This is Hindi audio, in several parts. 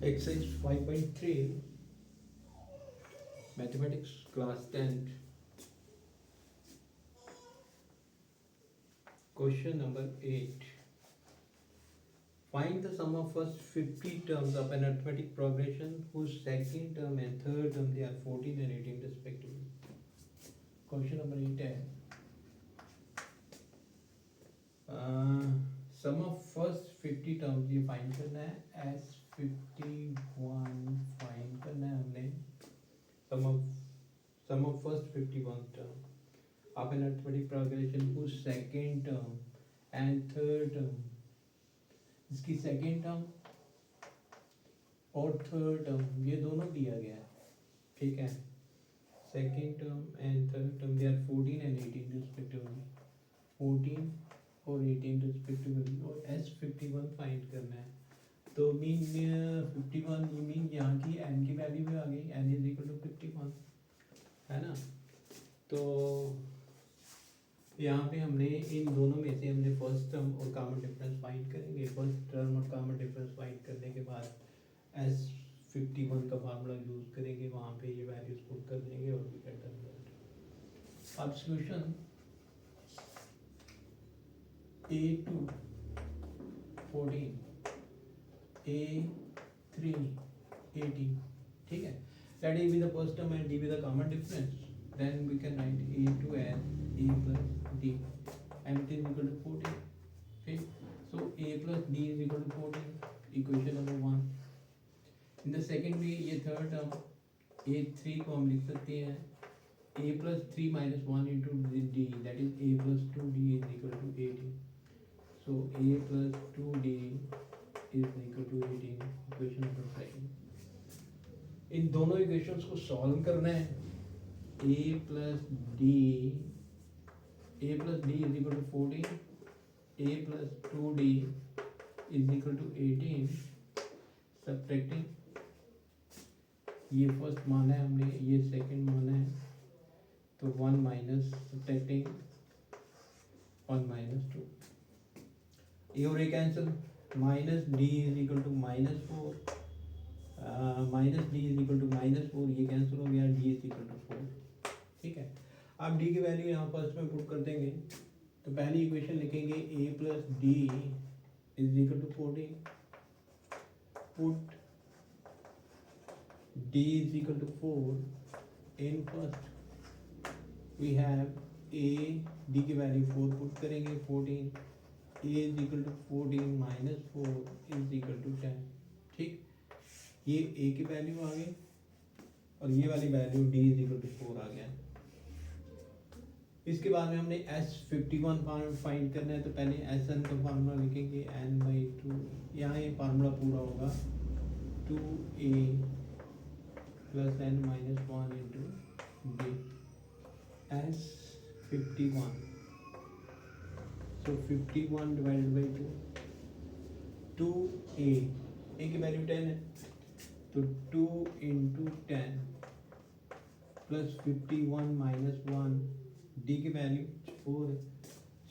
Exercise 5.3 Mathematics class 10. Question number 8. Find the sum of first 50 terms of an arithmetic progression whose second term and third term they are 14 and 18 respectively. Question number 8 है sum of first 50 terms ये फाइंड करना है. S51 फाइंड करना है हमने. sum of first 51 term of an arithmetic progression whose second term and third term, इसकी second term और third term ये दोनों दिया गया है. ठीक है. second term and third term they are 14 and 18 respectively. 14 और 18 respectively. और S51 फाइंड करना है. तो मीन 51 ये मीन यहाँ की n की वैल्यू भी आ गई. n इज इक्वल टू 51 है ना. तो यहाँ पे हमने इन दोनों में से हमने फर्स्ट टर्म और कॉमन डिफरेंस फाइंड करेंगे. फर्स्ट टर्म और कॉमन डिफरेंस फाइंड करने के बाद S51 का फार्मूला यूज करेंगे. वहाँ पे ये वैल्यूज पुट कर देंगे और वी गेट द रिजल्ट. अब सॉल्यूशन A2 14 A3 18. ठीक है. Let A be the first term and D be the common difference. Then we can write A2 as A plus D and it is equal to 14. Okay. So A plus D is equal to 14. Equation number 1. In the second way ये third term A3 को हम लिख सकते हैं A plus 3 minus 1 into D, that is A plus 2D is equal to 18. So A plus 2D is equal to 18. Equation number 2. इन दोनों इक्वेशंस को सॉल्व करना है. A plus D is equal to 14. A plus 2D is equal to 18. Subtracting ये फर्स्ट माना है हमने, ये सेकंड माना है. तो 1 माइनस सब्ट्रैक्टिंग 1 माइनस 2. ये और ये cancel. Minus d is equal to minus 4. Minus d is equal to minus 4. ये कैंसिल हो गया. D is equal to 4. ठीक है. आप डी की वैल्यू यहाँ फर्स्ट में पुट कर देंगे. तो पहली इक्वेशन लिखेंगे A plus D is equal to 14. Put D is equal to 4 in first. We have A D की वैल्यू 4 पुट करेंगे. 14 A is equal to 14 minus 4 is equal to 10. ठीक. ये ए की वैल्यू आ गई और ये वाली value d is equal to 4 आ गया. इसके बाद में हमने S51 फाइंड करना है. तो पहले SN का फार्मूला लिखेंगे n/2. यहाँ ये फार्मूला पूरा होगा 2a plus n minus 1 into D. S51 so 51 divided by 2. 2a की वैल्यू 10 है. तो 2 इंटू 10 प्लस 51 माइनस 1. डी की वैल्यू 4 है.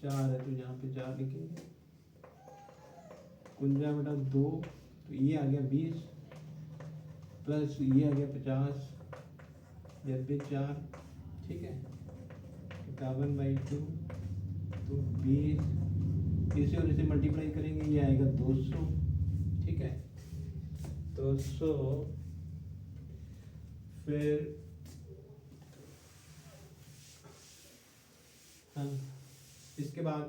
4 है तो यहाँ पे 4 लिखेंगे. कुंजा बटा 2 तो ये आ गया 20 प्लस ये आ गया 50 जब भी 4. ठीक है. 51/2 तो 20. इसे और इसे मल्टीप्लाई करेंगे ये आएगा 200. ठीक है. 200 फिर हाँ इसके बाद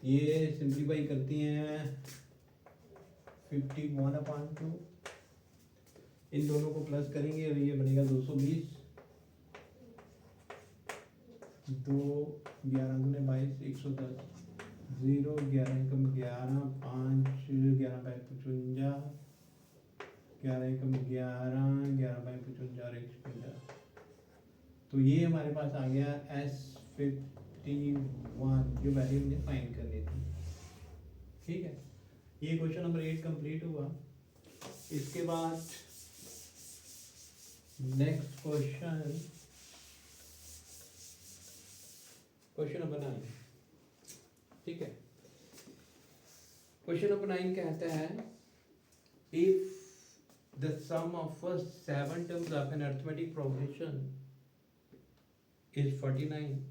ये सिंप्लीफाई करती हैं 51/2. इन दोनों को प्लस करेंगे और ये बनेगा 220. 2 11 दूने 22 110. 0 11 एकम 11 5 11 बाई 55 11 एकम 11 11 बाई 55 150. तो ये हमारे पास आ गया S51 जो वैल्यू मुझे फाइंड करनी थी. ठीक है. ये क्वेश्चन नंबर 8 कंप्लीट हुआ. इसके बाद नेक्स्ट क्वेश्चन नंबर 9. ठीक है. क्वेश्चन नंबर 9 कहता है if the sum of first 7 terms of an arithmetic progression is 49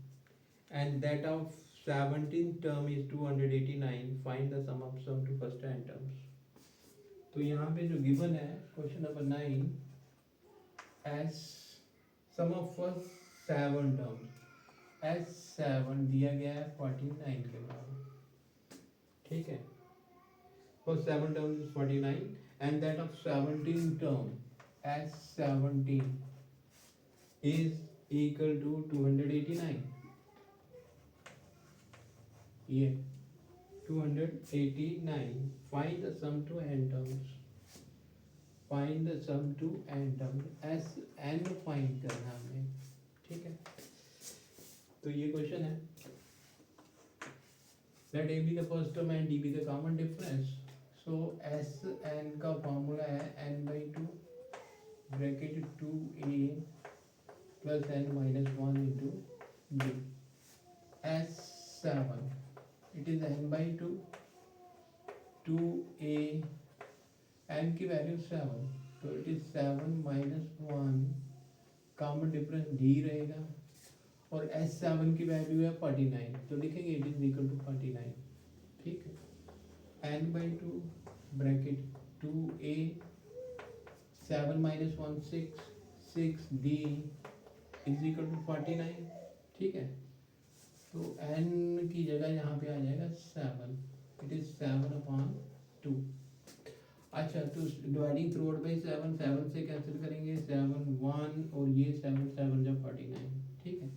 and that of 17th term is 289, find the sum of sum to first 10 terms. तो यहाँ पे जो गिवन है question number 9, S sum of first 7 terms, S 7 दिया गया है 49 के बराबर, ठीक है। First 7 terms is 49 and that of 17 term as 17 is equal to 289, ये 289, find the sum to n terms, find the sum to n terms, s n find करना हमें, ठीक है। तो ये क्वेश्चन है, let a be the first term and d be the common difference. So s n का फॉर्मूला है n by 2 bracket 2a plus n minus 1 into d, s 7 it is n by 2 2a, n की वैल्यू 7, तो it is 7 minus 1, common difference d रहेगा, और s7 की वैल्यू है 49, तो लिखेंगे इट इज इक्वल टू 49, ठीक है। n by 2 bracket 2a 7 minus 1 6, 6d is equal to 49, ठीक है। तो n की जगह यहाँ पे आ जाएगा 7, इट इज 7/2। अच्छा, तो डिवाइडिंग थ्रू आउट बाई 7, 7 से कैंसिल करेंगे, 7 1 और ये 7 7 जब 49, ठीक है।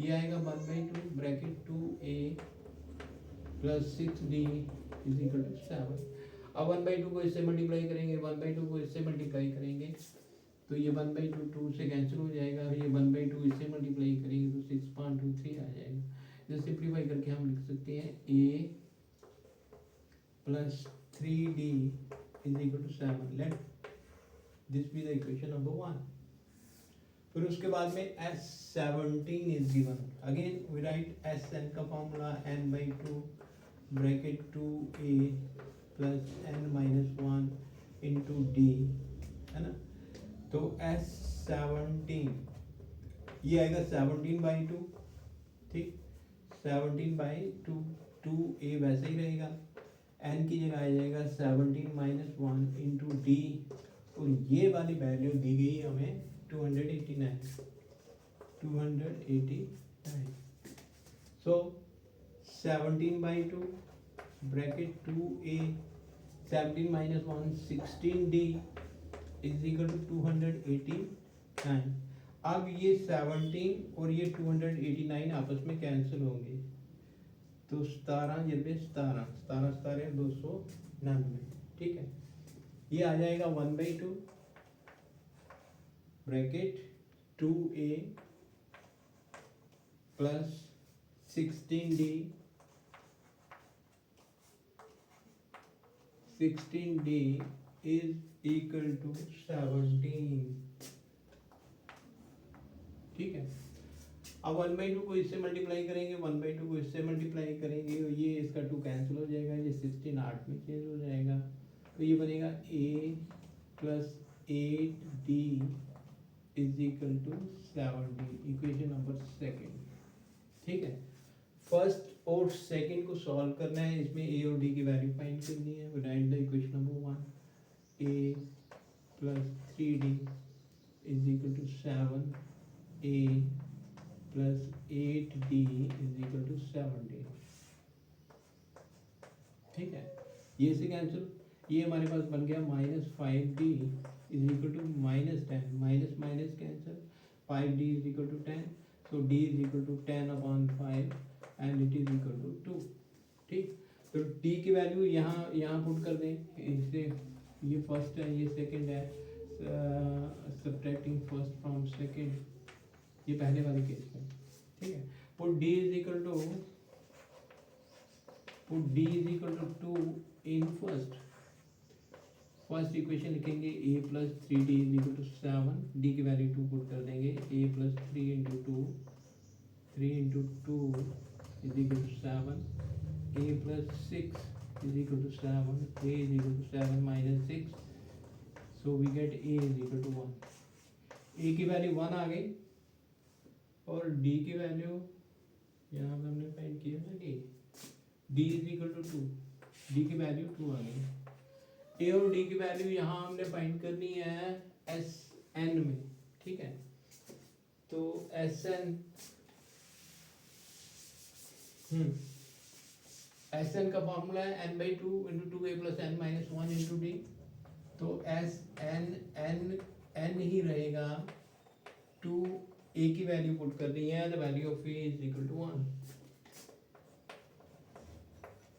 ये आएगा 1/2 bracket 2a plus 6d is equal to 7। अब 1/2 को इससे मल्टीप्लाई करेंगे, 1/2 को इससे मल्टीप्लाई करेंगे, तो ये 1/2 2 से कैंसिल हो जाएगा, ये 1/2 इससे मल्टीप्लाई करेंगे तो 6.23 आ जाएगा। इसे सिंप्लीफाई करके हम लिख सकते हैं a plus 3d is equal to 7, let this be the equation number 1। फिर उसके बाद में S17 is given, again we write Sn का formula n by 2 bracket 2a plus n minus 1 into d, है ना। तो S17 ये आएगा 17/2, ठीक, 17/2, 2a वैसे ही रहेगा, n की जगह आ जाएगा 17 minus 1 इंटू d, और ये वाली वैल्यू दी गई हमें 289, 289। So 17/2 bracket 2a 17 minus 1 16d is equal to 289। अब ये 17 और ये 289 आपस में कैंसिल होंगे, तो 17 जब 17 17 17 299, ठीक है। ये आ जाएगा 1/2 bracket 2a plus 16d, 16d is equal to 17, ठीक है। अब 1/2 को इससे मल्टीप्लाई करेंगे, 1/2 को इससे मल्टीप्लाई करेंगे, ये इसका 2 कैंसिल हो जाएगा, ये 16 8 में चेंज हो जाएगा, तो ये बनेगा a plus 8d is equal to 70, equation number 2, ठीक है। फर्स्ट और सेकंड को सॉल्व करना है, इसमें a और d की वैल्यू फाइंड करनी है, write the equation number 1, a plus 3d is equal to 7a plus 8d is equal to 70, ठीक है। ये से कैंसिल, ये हमारे पास बन गया -5d is equal to -10, minus minus cancel, 5d is equal to 10, so d is equal to 10/5 and it is equal to 2, ठीक। तो d की वैल्यू यहाँ पुट कर दें, इससे ये फर्स्ट है ये सेकंड है, सब्ट्रैक्टिंग फर्स्ट फ्रॉम सेकंड, ये पहले वाले केस में, ठीक है। Put d is equal to, put d is equal to 2 in first equation लिखेंगे a plus 3d is equal to 7, d की वैल्यू 2 पुट कर देंगे, a plus 3 into 2, 3 into 2 is equal to 7, a plus 6 is equal to 7, a is equal to 7 minus 6 so we get a is equal to 1. A की वैल्यू 1 आ गई और डी की वैल्यू यहाँ पे हमने फाइंड किया ना कि d is equal to 2. D की वैल्यू 2 आ गई. ए और डी की वैल्यू यहाँ हमने फाइंड करनी है एस एन में. ठीक है, तो एस एन एस एन का फॉर्मूला है n by 2 into 2 a plus n minus 1 into d. तो एस एन एन एन ही रहेगा. 2 ए की वैल्यू पुट कर दी है, the value of a is equal to 1.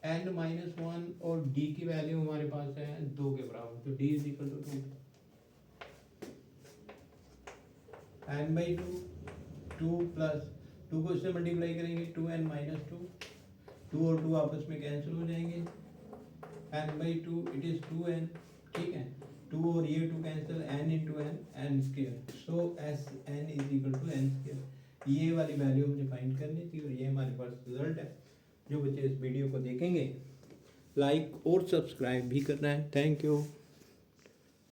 N minus 1 और डी की वैल्यू हमारे पास है 2 के बराबर, तो d is equal to 2. N by 2 plus 2 को इससे मल्टीप्लाई करेंगे 2n माइनस 2. 2 और 2 आपस में कैंसिल हो जाएंगे. n by 2 it is 2n. ठीक है, 2 और ये 2 cancel, n into n n square. So S n is equal to n square. ये वाली वैल्यू हमने फाइंड करनी थी और ये हमारे पास रिजल्ट है. जो बच्चे इस वीडियो को देखेंगे लाइक और सब्सक्राइब भी करना है. Thank you.